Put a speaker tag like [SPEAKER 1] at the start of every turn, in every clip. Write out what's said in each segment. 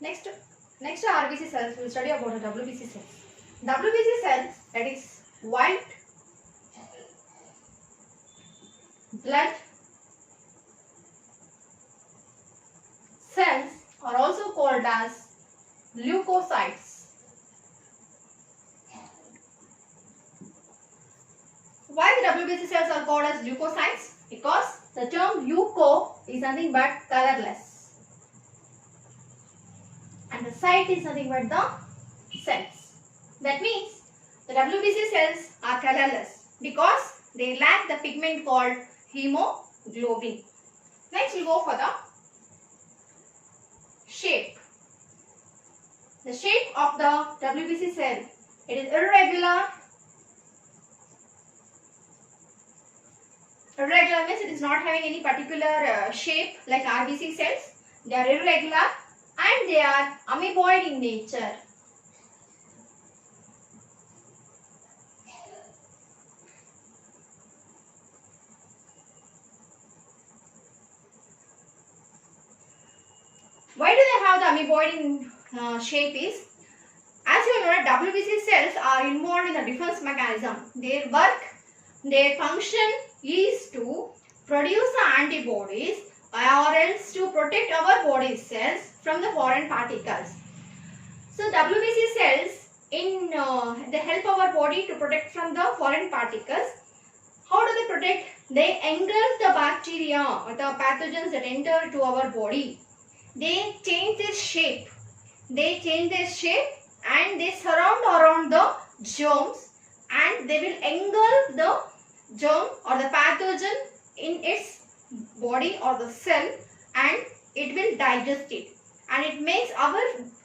[SPEAKER 1] Next, RBC cells, we will study about the WBC cells. WBC cells, that is white blood cells, are also called as leukocytes. Why the WBC cells are called as leukocytes? Because the term leuco is nothing but colorless, and the cyte is nothing but the cells. That means the WBC cells are colorless because they lack the pigment called hemoglobin. Next, we will go for the shape. The shape of the WBC cell, it is irregular. Irregular means it is not having any particular shape like RBC cells. They are irregular and they are amoeboid in nature. Why do they have the amoeboid in shape is, as you know, WBC cells are involved in the defense mechanism. Their work, their function is to produce the antibodies or else to protect our body cells from the foreign particles. So WBC cells they help our body to protect from the foreign particles. How do they protect? They engulf the bacteria or the pathogens that enter to our body. They change their shape. And they surround around the germs, and they will engulf the germ or the pathogen in its body or the cell, and it will digest it, and it makes our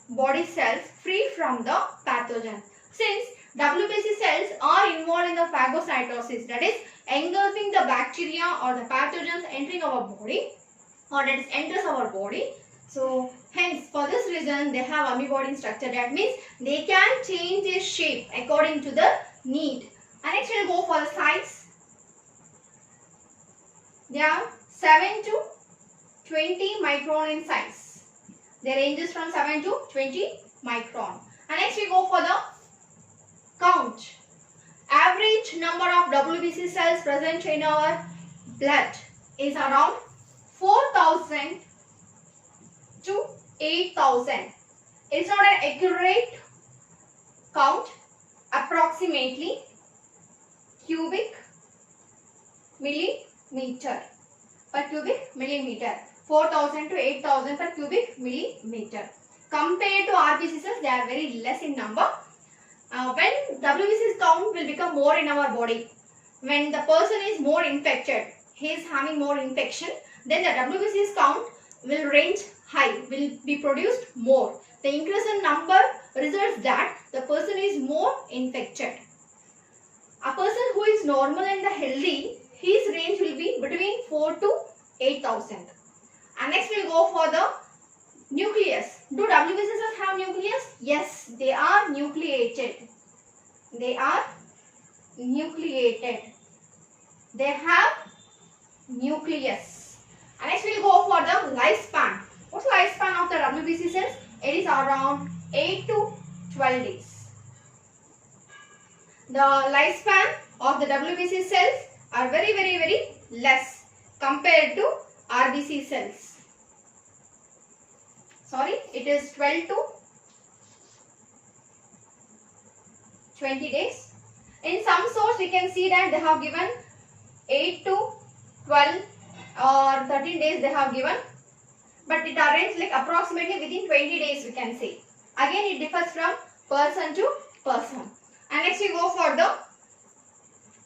[SPEAKER 1] body cells free from the pathogen. Since WBC cells are involved in the phagocytosis, that is engulfing the bacteria or the pathogens entering our body, or that is enters our body. So hence, for this reason, they have amoeboid in structure. That means they can change their shape according to the need. And next we will go for the size. They are 7 to 20 micron in size. They ranges from 7 to 20 micron. And next we go for the count. Average number of WBC cells present in our blood is around 4,000 to 8,000. It's not an accurate count. Approximately cubic millimeter per cubic millimeter. 4,000 to 8,000 per cubic millimeter. Compared to RBC cells, they are very less in number. When WBC count will become more in our body, when the person is more infected, he is having more infection, then the WBC count will range high, will be produced more. The increase in number results that the person is more infected. A person who is normal and healthy, his range will be between 4 to 8,000. And next we will go for the nucleus. Do WBC cells have nucleus? Yes, they are nucleated. They are nucleated. They have nucleus. And next we will go for the lifespan. What's the lifespan of the WBC cells? It is around 8 to 12 days. The lifespan of the WBC cells are very less compared to RBC cells. Sorry, it is 12 to 20 days. In some source we can see that they have given 8 to 12 or 13 days they have given, but it arranges like approximately within 20 days we can say. Again, it differs from person to person. And next we go for the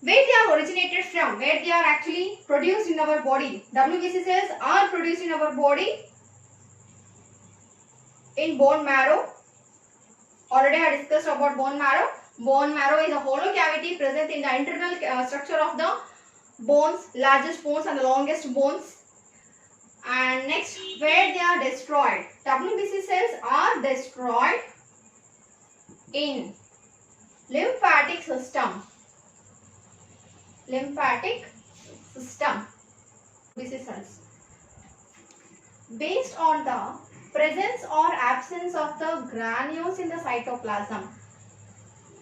[SPEAKER 1] where they are originated from, where they are actually produced in our body. WBC cells are produced in our body in bone marrow. Already I discussed about bone marrow. Bone marrow is a hollow cavity present in the internal structure of the bones, largest bones and the longest bones. And next, where they are destroyed. WBC cells are destroyed in lymphatic system. Lymphatic system. WBC cells. Based on the presence or absence absence of the granules in the cytoplasm.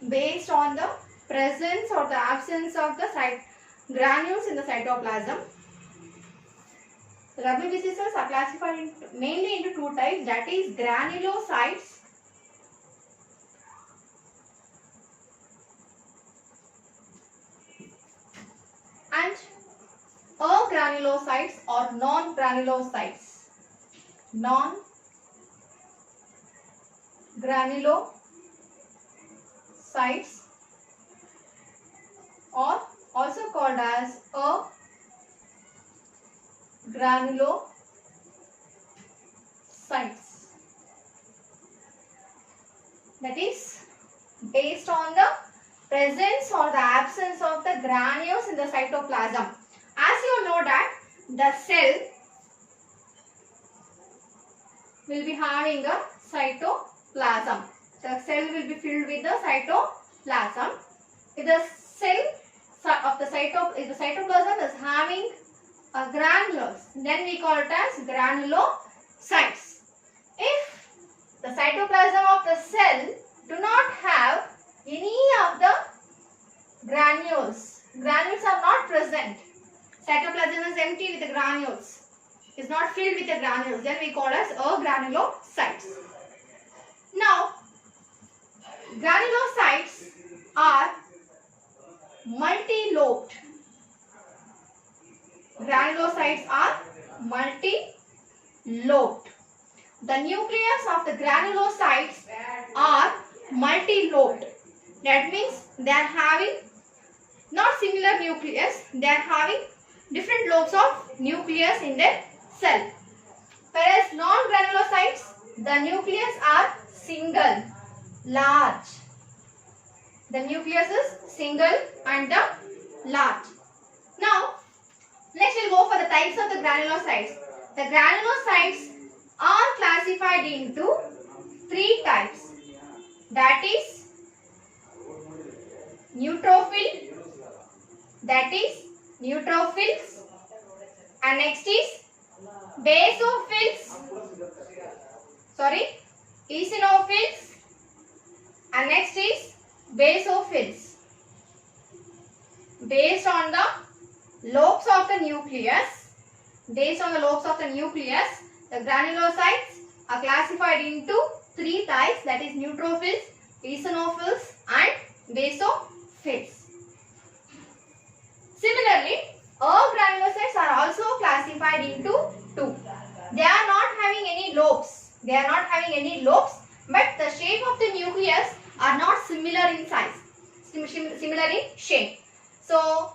[SPEAKER 1] Based on the presence or the absence of the granules in the cytoplasm, the WBC cells are classified mainly into two types, that is granulocytes and agranulocytes or non-granulocytes. Non-granulocytes or also called as agranulocytes. That is based on the presence or the absence of the granules in the cytoplasm. As you know that the cell will be having a cytoplasm. The cell will be filled with the cytoplasm. If the cell of the cytoplasm is having granules, then we call it as granulocytes. If the cytoplasm of the cell do not have any of the granules are not present, cytoplasm is empty with the granules, is not filled with the granules, then we call as agranulocytes. Now, granulocytes are multi-lobed. Granulocytes are multi-lobed. The nucleus of the granulocytes are multi-lobed. That means they are having not similar nucleus, they are having different lobes of nucleus in their cell. Whereas non-granulocytes, the nucleus are single, large. The nucleus is single and large. Now, next we will go for the types of the granulocytes. The granulocytes are classified into three types. That is neutrophils, and next is eosinophils, and next is basophils. Based on the lobes of the nucleus, the granulocytes are classified into three types, that is neutrophils, eosinophils and basophils. Similarly, agranulocytes are also classified into two. They are not having any lobes. But the shape of the nucleus are not similar in size, similar in shape. So,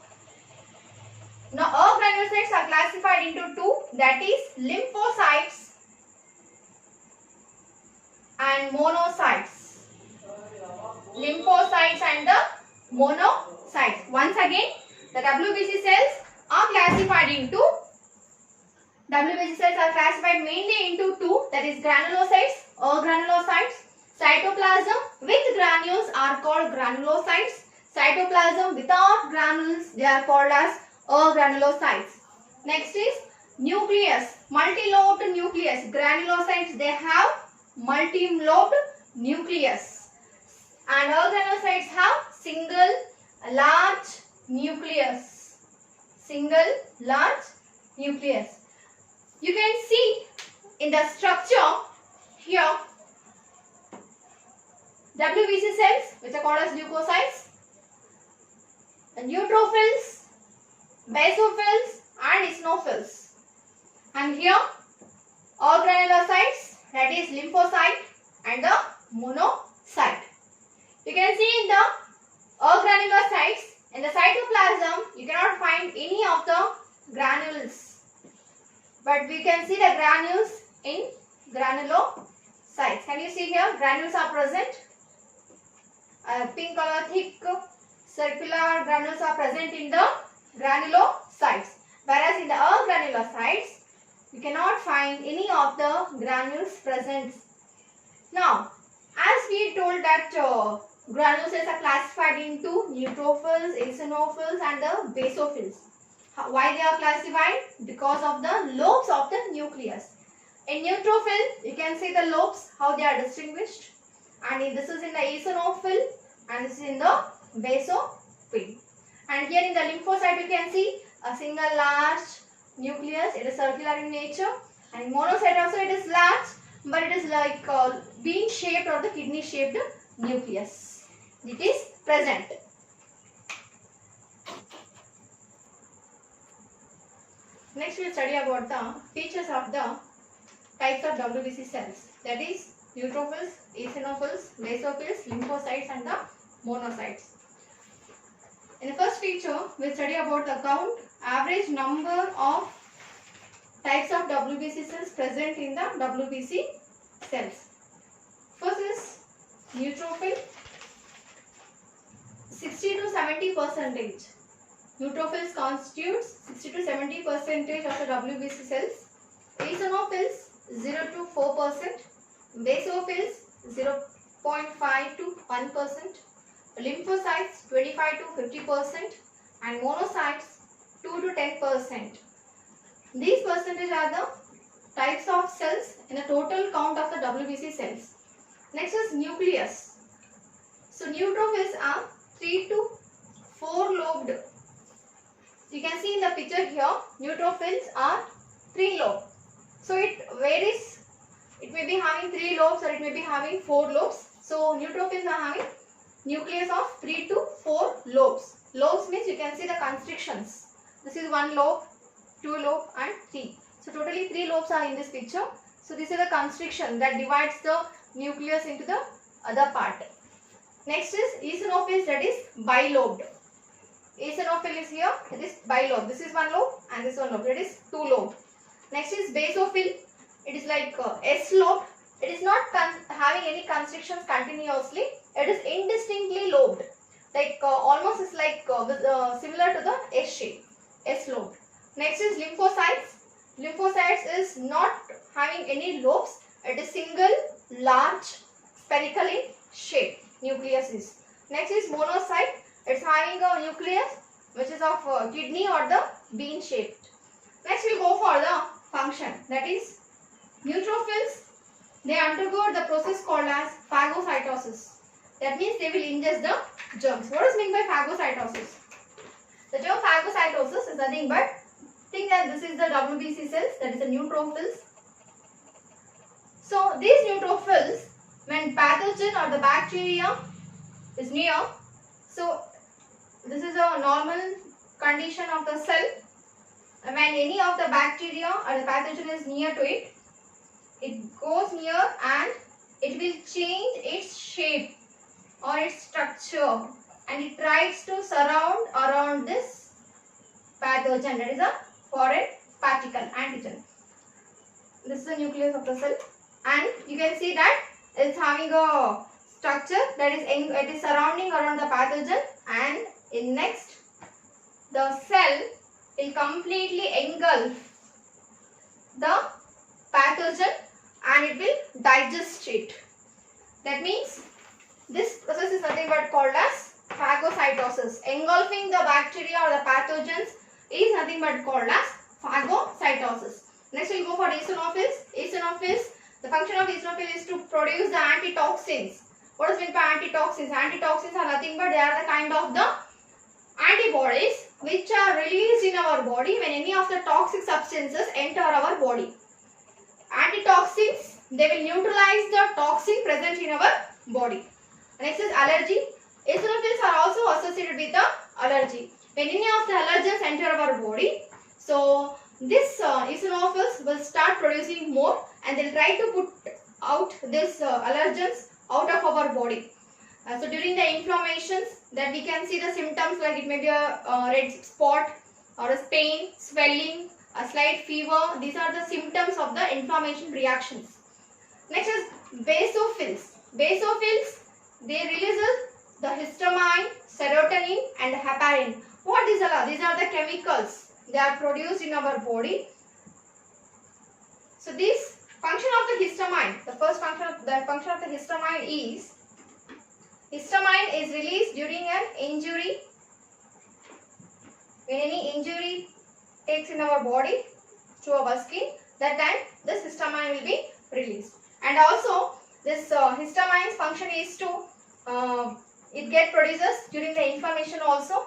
[SPEAKER 1] now agranulocytes are classified into two, that is lymphocytes and monocytes. Lymphocytes and the monocytes. Once again, the WBC cells are classified mainly into two, that is granulocytes, agranulocytes. Cytoplasm with granules are called granulocytes. Cytoplasm without granules, they are called as agranulocytes. Next is nucleus, multi-lobed nucleus. Granulocytes, they have multi-lobed nucleus, and agranulocytes have single large nucleus. You can see in the structure here WBC cells, which are called as leukocytes, the neutrophils, basophils and eosinophils, and here agranulocytes, that is lymphocyte and the monocyte. You can see in the agranulocytes, in the cytoplasm, you cannot find any of the granules, but we can see the granules in granulocytes. Can you see here? Granules are present. Pink color thick circular granules are present in the granulocytes, whereas in the agranulocytes, you cannot find any of the granules present. Now, as we told that granulocytes are classified into neutrophils, eosinophils and the basophils. Why they are classified? Because of the lobes of the nucleus. In neutrophil, you can see the lobes, how they are distinguished. And this is in the eosinophil and this is in the basophil. And here in the lymphocyte, you can see a single large nucleus. It is circular in nature. And in monocyte also it is large, but it is like bean shaped or the kidney shaped nucleus. It is present. Next we will study about the features of the types of WBC cells. That is neutrophils, eosinophils, basophils, lymphocytes and the monocytes. In the first feature, we will study about the count, average number of types of WBC cells present in the WBC cells. First is neutrophil, 60 to 70%. Neutrophils constitutes 60 to 70% of the WBC cells. Eosinophils 0 to 4%. Basophils 0.5 to 1%. Lymphocytes 25 to 50%. And monocytes 2 to 10%. These percentage are the types of cells in the total count of the WBC cells. Next is nucleus. So neutrophils are 3 to 4 lobed. You can see in the picture here, neutrophils are 3 lobed. So it varies. It may be having 3 lobes or it may be having 4 lobes. So neutrophils are having nucleus of 3 to 4 lobes. Lobes means you can see the constrictions. This is 1 lobe, 2 lobe and 3. So totally 3 lobes are in this picture. So this is the constriction that divides the nucleus into the other part. Next is eosinophils, that is bilobed. Eosinophil is here, it is bilobe. This is 1 lobe and this 1 lobe, that is 2 lobe. Next is basophil, it is like S lobe. It is not having any constrictions continuously. It is indistinctly lobed. Like almost is like similar to the S shape, S lobe. Next is lymphocytes. Lymphocytes is not having any lobes. It is single, large, spherical in shape. Nucleus is. Next is monocyte. It's having a nucleus which is of kidney or the bean shaped. Next we will go for the function. That is neutrophils. They undergo the process called as phagocytosis. That means they will ingest the germs. What is meant by phagocytosis? The term phagocytosis is nothing but, think that this is the WBC cells, that is the neutrophils. So these neutrophils, when pathogen or the bacteria is near, so this is a normal condition of the cell. When any of the bacteria or the pathogen is near to it, it goes near and it will change its shape or its structure and it tries to surround around this pathogen, that is a foreign particle, antigen. This is the nucleus of the cell and you can see that it is having a structure that is it is surrounding around the pathogen, and in next the cell will completely engulf the pathogen and it will digest it. That means this process is nothing but called as phagocytosis. Engulfing the bacteria or the pathogens is nothing but called as phagocytosis. Next we will go for eosinophils. Eosinophils, the function of eosinophil is to produce the antitoxins. What is meant by antitoxins? Antitoxins are nothing but they are the kind of the antibodies which are released in our body when any of the toxic substances enter our body. Antitoxins, they will neutralize the toxin present in our body. Next is allergy. Eosinophils are also associated with the allergy. When any of the allergens enter our body, so this eosinophils will start producing more and they will try to put out these allergens out of our body. So during the inflammations that we can see the symptoms, like it may be a red spot or a pain, swelling, a slight fever. These are the symptoms of the inflammation reactions. Next is basophils. Basophils, they release the histamine, serotonin and heparin. What these are? These are the chemicals. They are produced in our body. So this function of the histamine, the first function of the histamine is, histamine is released during an injury. When any injury takes in our body to our skin, that time this histamine will be released. And also this histamine's function is to it get produces during the inflammation also.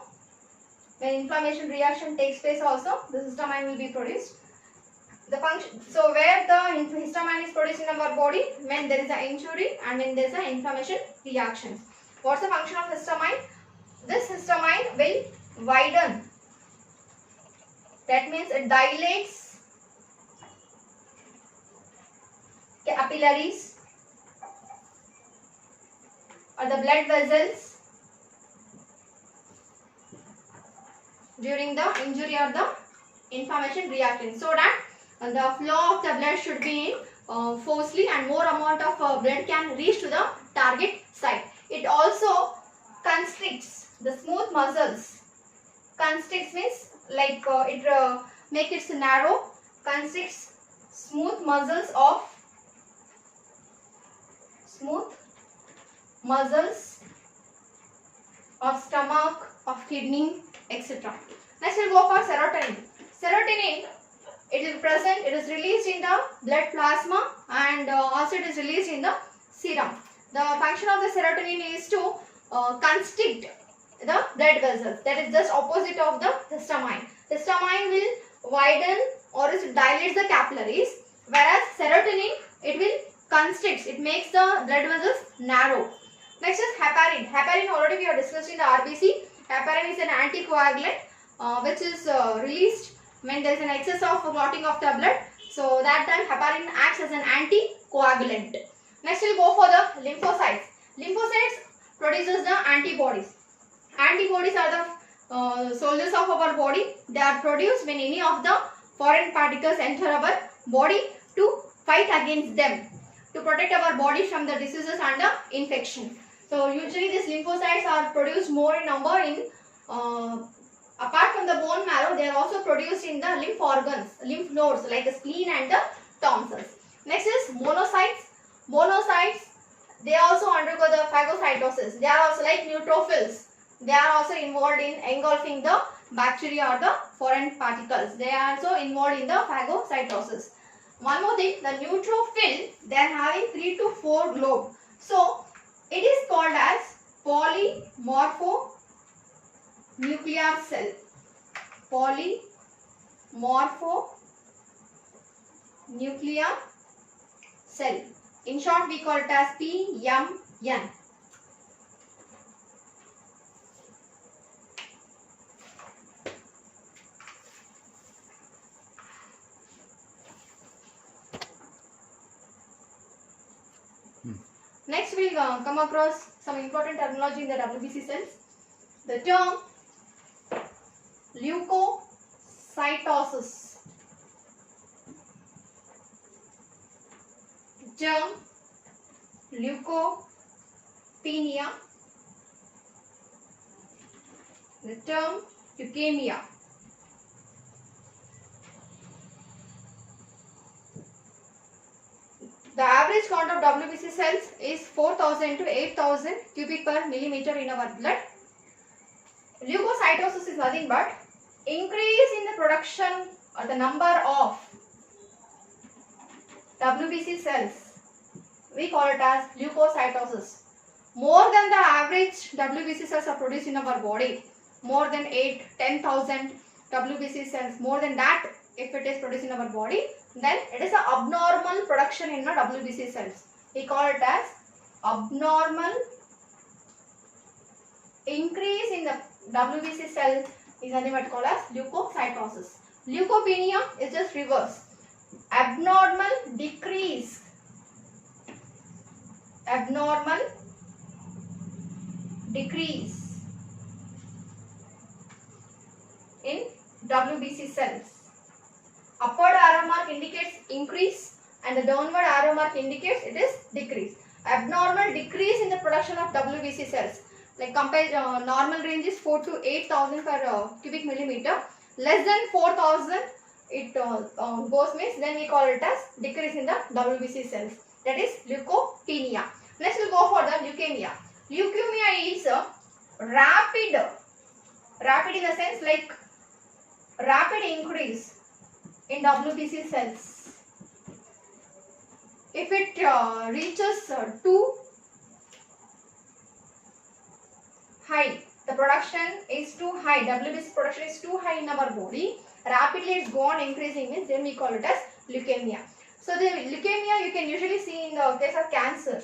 [SPEAKER 1] When inflammation reaction takes place also, the histamine will be produced. The function, so where the histamine is produced in our body? When there is an injury and when there is an inflammation reaction. What's the function of histamine? This histamine will widen. That means it dilates capillaries or the blood vessels during the injury or the inflammation reaction, so that the flow of the blood should be forcefully and more amount of blood can reach to the target site. It also constricts the smooth muscles. Constricts means like it make it narrow. Constricts smooth muscles of stomach, of kidney, etc. Next we'll go for serotonin. Serotonin, it is present, it is released in the blood plasma and also it is released in the serum. The function of the serotonin is to constrict the blood vessels. That is just opposite of the histamine. Histamine will widen or it dilates the capillaries, whereas serotonin, it will constricts, it makes the blood vessels narrow. Next is heparin. Heparin already we have discussed in the RBC. Heparin is an anticoagulant which is released when there is an excess of clotting of the blood. So that time heparin acts as an anticoagulant. Next we'll go for the lymphocytes. Lymphocytes produces the antibodies. Antibodies are the soldiers of our body. They are produced when any of the foreign particles enter our body to fight against them, to protect our body from the diseases and the infection. So usually these lymphocytes are produced more in number in apart from the bone marrow, they are also produced in the lymph organs, lymph nodes like the spleen and the tonsils. Next is monocytes. Monocytes, they also undergo the phagocytosis. They are also like neutrophils. They are also involved in engulfing the bacteria or the foreign particles. They are also involved in the phagocytosis. One more thing, the neutrophil, they are having 3 to 4 globes. So it is called as polymorphonuclear cell. Polymorphonuclear cell. In short, we call it as PMN. Next we will come across some important terminology in the WBC cells. The term leukocytosis. The term leukopenia. The term leukemia. The average count of WBC cells is 4,000 to 8,000 cubic per millimeter in our blood. Leukocytosis is nothing but increase in the production or the number of WBC cells. We call it as leukocytosis. More than the average WBC cells are produced in our body. More than 10,000 WBC cells. More than that, if it is produced in our body, then it is an abnormal production in the WBC cells. We call it as abnormal increase in the WBC cell is nothing but called as leukocytosis. Leukopenia is just reverse. Abnormal decrease. Abnormal decrease in WBC cells. Upward arrow mark indicates increase and the downward arrow mark indicates it is decrease. Abnormal decrease in the production of WBC cells. Like compare normal range is 4 to 8,000 per cubic millimeter. Less than 4,000 it goes means then we call it as decrease in the WBC cells. That is leukopenia. Next we will go for the leukemia. Leukemia is a rapid in the sense like rapid increase in WBC cells. if it reaches too high, the production is too high, WBC production is too high in our body, rapidly it's go on increasing, means then we call it as leukemia. So the leukemia you can usually see in the case of cancer.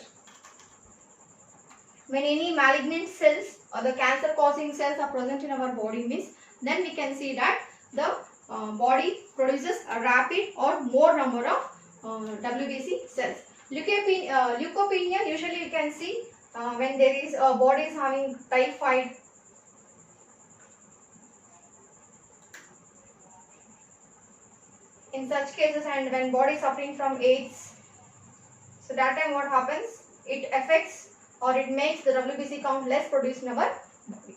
[SPEAKER 1] When any malignant cells or the cancer causing cells are present in our body, means then we can see that the body produces a rapid or more number of WBC cells. Leukopenia usually you can see when there is a body is having typhoid, in such cases, and when body is suffering from AIDS, so that time what happens, it affects or it makes the WBC count less produced in our body.